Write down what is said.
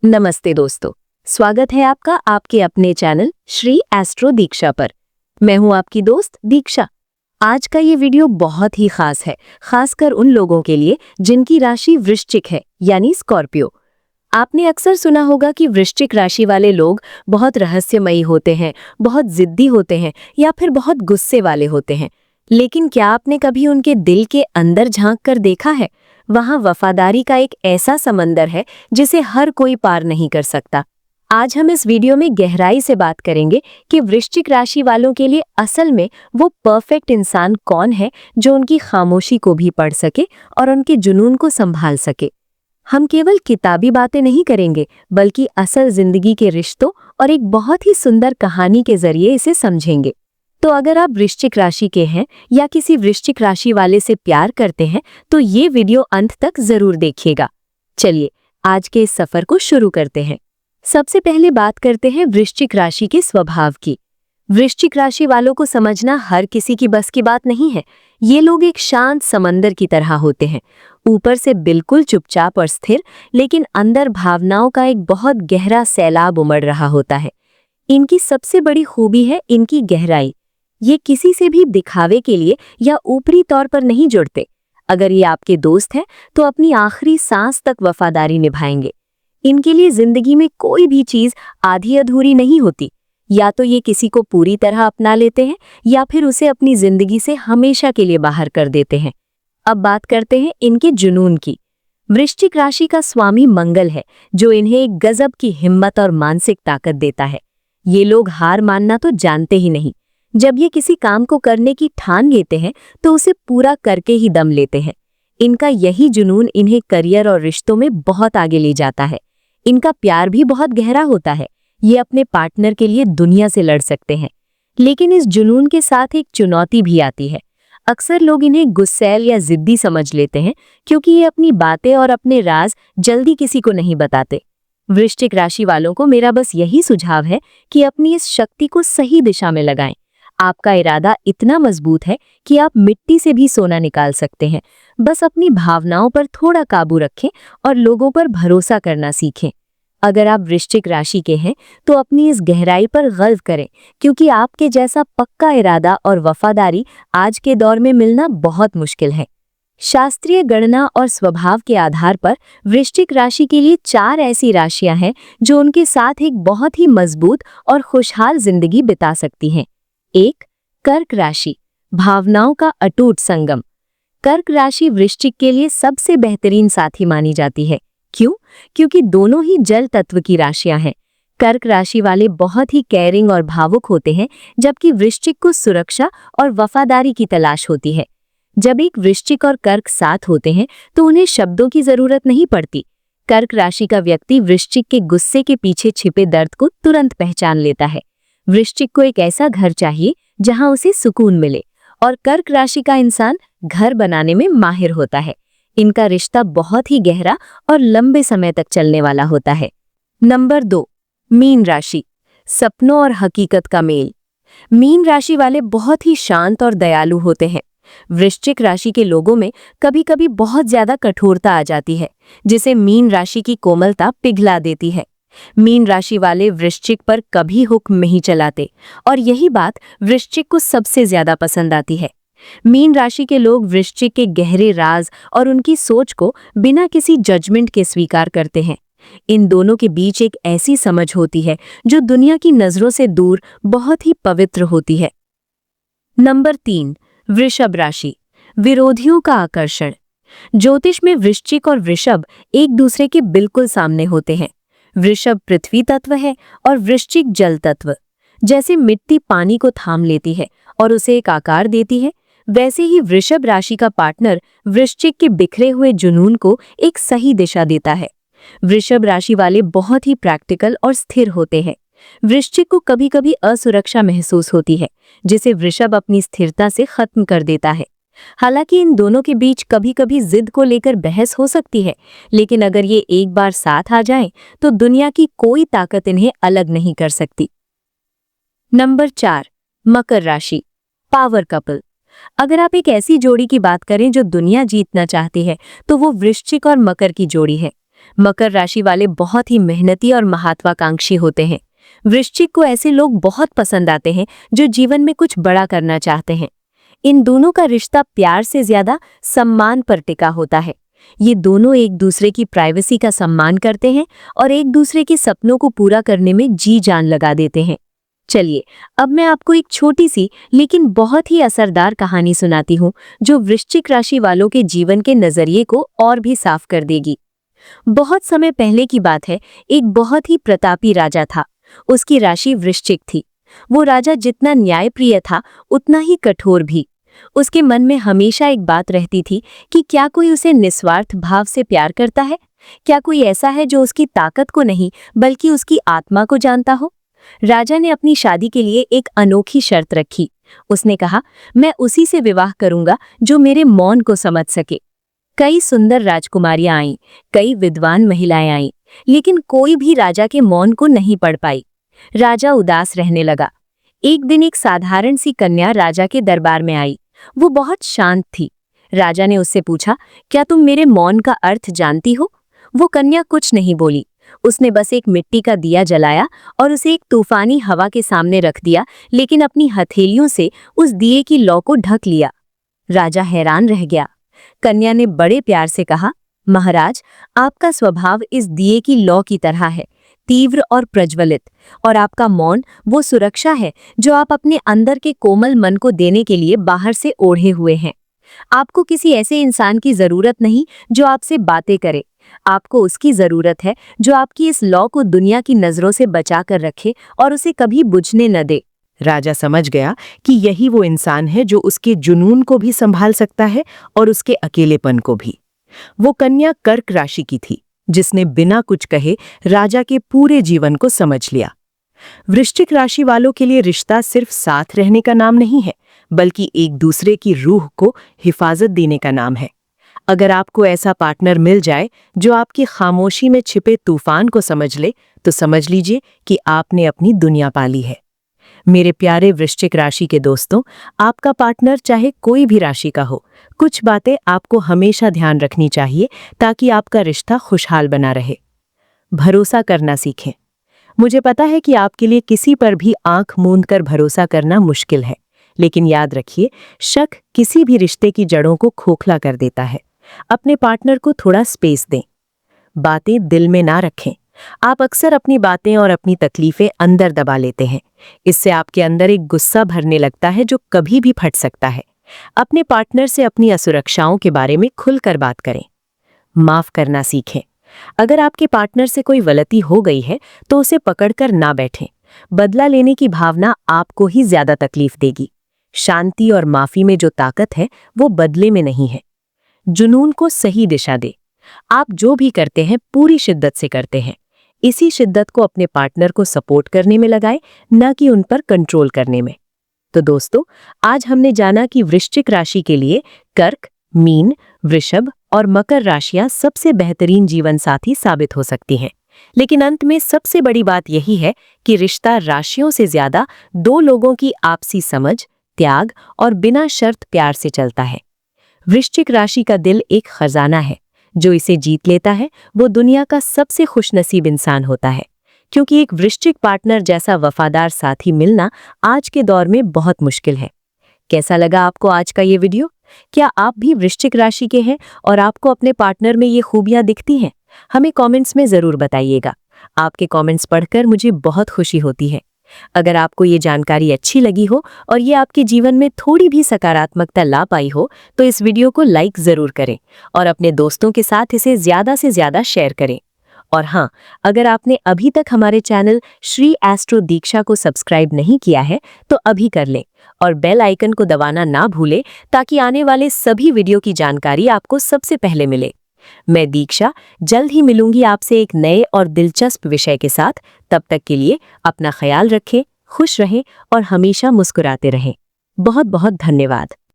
नमस्ते दोस्तों, स्वागत है आपका आपके अपने चैनल श्री एस्ट्रो दीक्षा पर। मैं हूं आपकी दोस्त दीक्षा। आज का ये वीडियो बहुत ही खास है, खासकर उन लोगों के लिए जिनकी राशि वृश्चिक है यानी स्कॉर्पियो। आपने अक्सर सुना होगा कि वृश्चिक राशि वाले लोग बहुत रहस्यमयी होते हैं, बहुत जिद्दी होते हैं या फिर बहुत गुस्से वाले होते हैं। लेकिन क्या आपने कभी उनके दिल के अंदर झांक कर देखा है? वहां वफादारी का एक ऐसा समंदर है जिसे हर कोई पार नहीं कर सकता। आज हम इस वीडियो में गहराई से बात करेंगे कि वृश्चिक राशि वालों के लिए असल में वो परफेक्ट इंसान कौन है जो उनकी खामोशी को भी पढ़ सके और उनके जुनून को संभाल सके। हम केवल किताबी बातें नहीं करेंगे, बल्कि असल जिंदगी के रिश्तों और एक बहुत ही सुंदर कहानी के जरिए इसे समझेंगे। तो अगर आप वृश्चिक राशि के हैं या किसी वृश्चिक राशि वाले से प्यार करते हैं तो ये वीडियो अंत तक जरूर देखिएगा। चलिए आज के इस सफर को शुरू करते हैं। सबसे पहले बात करते हैं वृश्चिक राशि के स्वभाव की। वृश्चिक राशि वालों को समझना हर किसी की बस की बात नहीं है। ये लोग एक शांत समंदर की तरह होते हैं, ऊपर से बिल्कुल चुपचाप और स्थिर, लेकिन अंदर भावनाओं का एक बहुत गहरा सैलाब उमड़ रहा होता है। इनकी सबसे बड़ी खूबी है इनकी गहराई। ये किसी से भी दिखावे के लिए या ऊपरी तौर पर नहीं जुड़ते। अगर ये आपके दोस्त हैं तो अपनी आखिरी सांस तक वफादारी निभाएंगे। इनके लिए जिंदगी में कोई भी चीज आधी अधूरी नहीं होती। या तो ये किसी को पूरी तरह अपना लेते हैं या फिर उसे अपनी जिंदगी से हमेशा के लिए बाहर कर देते हैं। अब बात करते हैं इनके जुनून की। वृश्चिक राशि का स्वामी मंगल है, जो इन्हें एक गजब की हिम्मत और मानसिक ताकत देता है। ये लोग हार मानना तो जानते ही नहीं। जब ये किसी काम को करने की ठान लेते हैं तो उसे पूरा करके ही दम लेते हैं। इनका यही जुनून इन्हें करियर और रिश्तों में बहुत आगे ले जाता है। इनका प्यार भी बहुत गहरा होता है। ये अपने पार्टनर के लिए दुनिया से लड़ सकते हैं। लेकिन इस जुनून के साथ एक चुनौती भी आती है। अक्सर लोग इन्हें गुस्सैल या जिद्दी समझ लेते हैं, क्योंकि ये अपनी बातें और अपने राज जल्दी किसी को नहीं बताते। वृश्चिक राशि वालों को मेरा बस यही सुझाव है कि अपनी इस शक्ति को सही दिशा में लगाएं। आपका इरादा इतना मजबूत है कि आप मिट्टी से भी सोना निकाल सकते हैं। बस अपनी भावनाओं पर थोड़ा काबू रखें और लोगों पर भरोसा करना सीखें। अगर आप वृश्चिक राशि के हैं तो अपनी इस गहराई पर गर्व करें, क्योंकि आपके जैसा पक्का इरादा और वफादारी आज के दौर में मिलना बहुत मुश्किल है। शास्त्रीय गणना और स्वभाव के आधार पर वृश्चिक राशि के लिए 4 ऐसी राशियां हैं जो उनके साथ एक बहुत ही मजबूत और खुशहाल जिंदगी बिता सकती हैं। 1. कर्क राशि, भावनाओं का अटूट संगम। कर्क राशि वृश्चिक के लिए सबसे बेहतरीन साथी मानी जाती है। क्यों? क्योंकि दोनों ही जल तत्व की राशियां हैं। कर्क राशि वाले बहुत ही केयरिंग और भावुक होते हैं, जबकि वृश्चिक को सुरक्षा और वफादारी की तलाश होती है। जब एक वृश्चिक और कर्क साथ होते हैं तो उन्हें शब्दों की जरूरत नहीं पड़ती। कर्क राशि का व्यक्ति वृश्चिक के गुस्से के पीछे छिपे दर्द को तुरंत पहचान लेता है। वृश्चिक को एक ऐसा घर चाहिए जहां उसे सुकून मिले, और कर्क राशि का इंसान घर बनाने में माहिर होता है। इनका रिश्ता बहुत ही गहरा और लंबे समय तक चलने वाला होता है। नंबर 2. मीन राशि, सपनों और हकीकत का मेल। मीन राशि वाले बहुत ही शांत और दयालु होते हैं। वृश्चिक राशि के लोगों में कभी-कभी बहुत ज्यादा कठोरता आ जाती है, जिसे मीन राशि की कोमलता पिघला देती है। मीन राशि वाले वृश्चिक पर कभी हुक्म नहीं चलाते, और यही बात वृश्चिक को सबसे ज्यादा पसंद आती है। मीन राशि के लोग वृश्चिक के गहरे राज और उनकी सोच को बिना किसी जजमेंट के स्वीकार करते हैं। इन दोनों के बीच एक ऐसी समझ होती है जो दुनिया की नजरों से दूर बहुत ही पवित्र होती है। नंबर 3. वृषभ राशि, विरोधियों का आकर्षण। ज्योतिष में वृश्चिक और वृषभ एक दूसरे के बिल्कुल सामने होते हैं। वृषभ पृथ्वी तत्व है और वृश्चिक जल तत्व। जैसे मिट्टी पानी को थाम लेती है और उसे एक आकार देती है, वैसे ही वृषभ राशि का पार्टनर वृश्चिक के बिखरे हुए जुनून को एक सही दिशा देता है। वृषभ राशि वाले बहुत ही प्रैक्टिकल और स्थिर होते हैं। वृश्चिक को कभी-कभी असुरक्षा महसूस होती है, जिसे वृषभ अपनी स्थिरता से खत्म कर देता है। हालांकि इन दोनों के बीच कभी-कभी जिद को लेकर बहस हो सकती है, लेकिन अगर ये एक बार साथ आ जाएं, तो दुनिया की कोई ताकत इन्हें अलग नहीं कर सकती। नंबर 4. मकर राशि, पावर कपल। अगर आप एक ऐसी जोड़ी की बात करें जो दुनिया जीतना चाहती है, तो वो वृश्चिक और मकर की जोड़ी है। मकर राशि वाले बहुत ही मेहनती और महत्वाकांक्षी होते हैं। वृश्चिक को ऐसे लोग बहुत पसंद आते हैं जो जीवन में कुछ बड़ा करना चाहते हैं। इन दोनों का रिश्ता प्यार से ज्यादा सम्मान पर टिका होता है। ये दोनों एक दूसरे की प्राइवेसी का सम्मान करते हैं और एक दूसरे के सपनों को पूरा करने में जी जान लगा देते हैं। चलिए, अब मैं आपको एक छोटी सी लेकिन बहुत ही असरदार कहानी सुनाती हूँ जो वृश्चिक राशि वालों के जीवन के नजरिए को और भी साफ कर देगी। बहुत समय पहले की बात है, एक बहुत ही प्रतापी राजा था। उसकी राशि वृश्चिक थी। वो राजा जितना न्यायप्रिय था उतना ही कठोर भी। उसके मन में हमेशा एक बात रहती थी कि क्या कोई उसे निस्वार्थ भाव से प्यार करता है? क्या कोई ऐसा है जो उसकी ताकत को नहीं बल्कि उसकी आत्मा को जानता हो? राजा ने अपनी शादी के लिए एक अनोखी शर्त रखी। उसने कहा, मैं उसी से विवाह करूंगा जो मेरे मौन को समझ सके। कई सुंदर राजकुमारियां आईं, कई विद्वान महिलाएं आईं, लेकिन कोई भी राजा के मौन को नहीं पढ़ पाई। राजा उदास रहने लगा। एक दिन एक साधारण सी कन्या राजा के दरबार में आई। वो बहुत शांत थी। राजा ने उससे पूछा, क्या तुम मेरे मौन का अर्थ जानती हो? वो कन्या कुछ नहीं बोली। उसने बस एक मिट्टी का दिया जलाया और उसे एक तूफानी हवा के सामने रख दिया, लेकिन अपनी हथेलियों से उस दिए की लौ को ढक लिया। राजा हैरान रह गया। कन्या ने बड़े प्यार से कहा, महाराज, आपका स्वभाव इस दिए की लौ की तरह है, तीव्र और प्रज्वलित, और आपका मौन वो सुरक्षा है जो आप अपने अंदर के कोमल मन को देने के लिए बाहर से ओढ़े हुए हैं। आपको किसी ऐसे इंसान की जरूरत नहीं जो आपसे बातें करे। आपको उसकी जरूरत है जो आपकी इस लौ को दुनिया की नजरों से बचा कर रखे और उसे कभी बुझने न दे। राजा समझ गया कि यही वो इंसान है जो उसके जुनून को भी संभाल सकता है और उसके अकेलेपन को भी। वो कन्या कर्क राशि की थी, जिसने बिना कुछ कहे राजा के पूरे जीवन को समझ लिया। वृश्चिक राशि वालों के लिए रिश्ता सिर्फ साथ रहने का नाम नहीं है, बल्कि एक दूसरे की रूह को हिफाजत देने का नाम है। अगर आपको ऐसा पार्टनर मिल जाए जो आपकी खामोशी में छिपे तूफान को समझ ले, तो समझ लीजिए कि आपने अपनी दुनिया पाली है। मेरे प्यारे वृश्चिक राशि के दोस्तों, आपका पार्टनर चाहे कोई भी राशि का हो, कुछ बातें आपको हमेशा ध्यान रखनी चाहिए ताकि आपका रिश्ता खुशहाल बना रहे। भरोसा करना सीखें। मुझे पता है कि आपके लिए किसी पर भी आंख मूंद कर भरोसा करना मुश्किल है, लेकिन याद रखिए, शक किसी भी रिश्ते की जड़ों को खोखला कर देता है। अपने पार्टनर को थोड़ा स्पेस दें। बातें दिल में ना रखें। आप अक्सर अपनी बातें और अपनी तकलीफें अंदर दबा लेते हैं। इससे आपके अंदर एक गुस्सा भरने लगता है जो कभी भी फट सकता है। अपने पार्टनर से अपनी असुरक्षाओं के बारे में खुलकर बात करें। माफ करना सीखें। अगर आपके पार्टनर से कोई गलती हो गई है तो उसे पकड़कर ना बैठें। बदला लेने की भावना आपको ही ज्यादा तकलीफ देगी। शांति और माफी में जो ताकत है वो बदले में नहीं है। जुनून को सही दिशा दे। आप जो भी करते हैं पूरी शिद्दत से करते हैं। इसी शिद्दत को अपने पार्टनर को सपोर्ट करने में लगाएं, न कि उन पर कंट्रोल करने में। तो दोस्तों, आज हमने जाना कि वृश्चिक राशि के लिए कर्क, मीन, वृषभ और मकर राशियां सबसे बेहतरीन जीवन साथी साबित हो सकती हैं। लेकिन अंत में सबसे बड़ी बात यही है कि रिश्ता राशियों से ज्यादा दो लोगों की आपसी समझ, त्याग और बिना शर्त प्यार से चलता है। वृश्चिक राशि का दिल एक खजाना है। जो इसे जीत लेता है वो दुनिया का सबसे खुशनसीब इंसान होता है, क्योंकि एक वृश्चिक पार्टनर जैसा वफादार साथी मिलना आज के दौर में बहुत मुश्किल है। कैसा लगा आपको आज का ये वीडियो? क्या आप भी वृश्चिक राशि के हैं और आपको अपने पार्टनर में ये खूबियां दिखती हैं? हमें कमेंट्स में जरूर बताइएगा। आपके कमेंट्स पढ़कर मुझे बहुत खुशी होती है। अगर आपको ये जानकारी अच्छी लगी हो और ये आपके जीवन में थोड़ी भी सकारात्मकता ला पाई हो, तो इस वीडियो को लाइक जरूर करें और अपने दोस्तों के साथ इसे ज्यादा से ज्यादा शेयर करें। और हाँ, अगर आपने अभी तक हमारे चैनल श्री एस्ट्रो दीक्षा को सब्सक्राइब नहीं किया है तो अभी कर लें और बेल आइकन को दबाना ना भूलें, ताकि आने वाले सभी वीडियो की जानकारी आपको सबसे पहले मिले। मैं दीक्षा जल्द ही मिलूंगी आपसे एक नए और दिलचस्प विषय के साथ। तब तक के लिए अपना ख्याल रखें, खुश रहें और हमेशा मुस्कुराते रहें। बहुत बहुत धन्यवाद।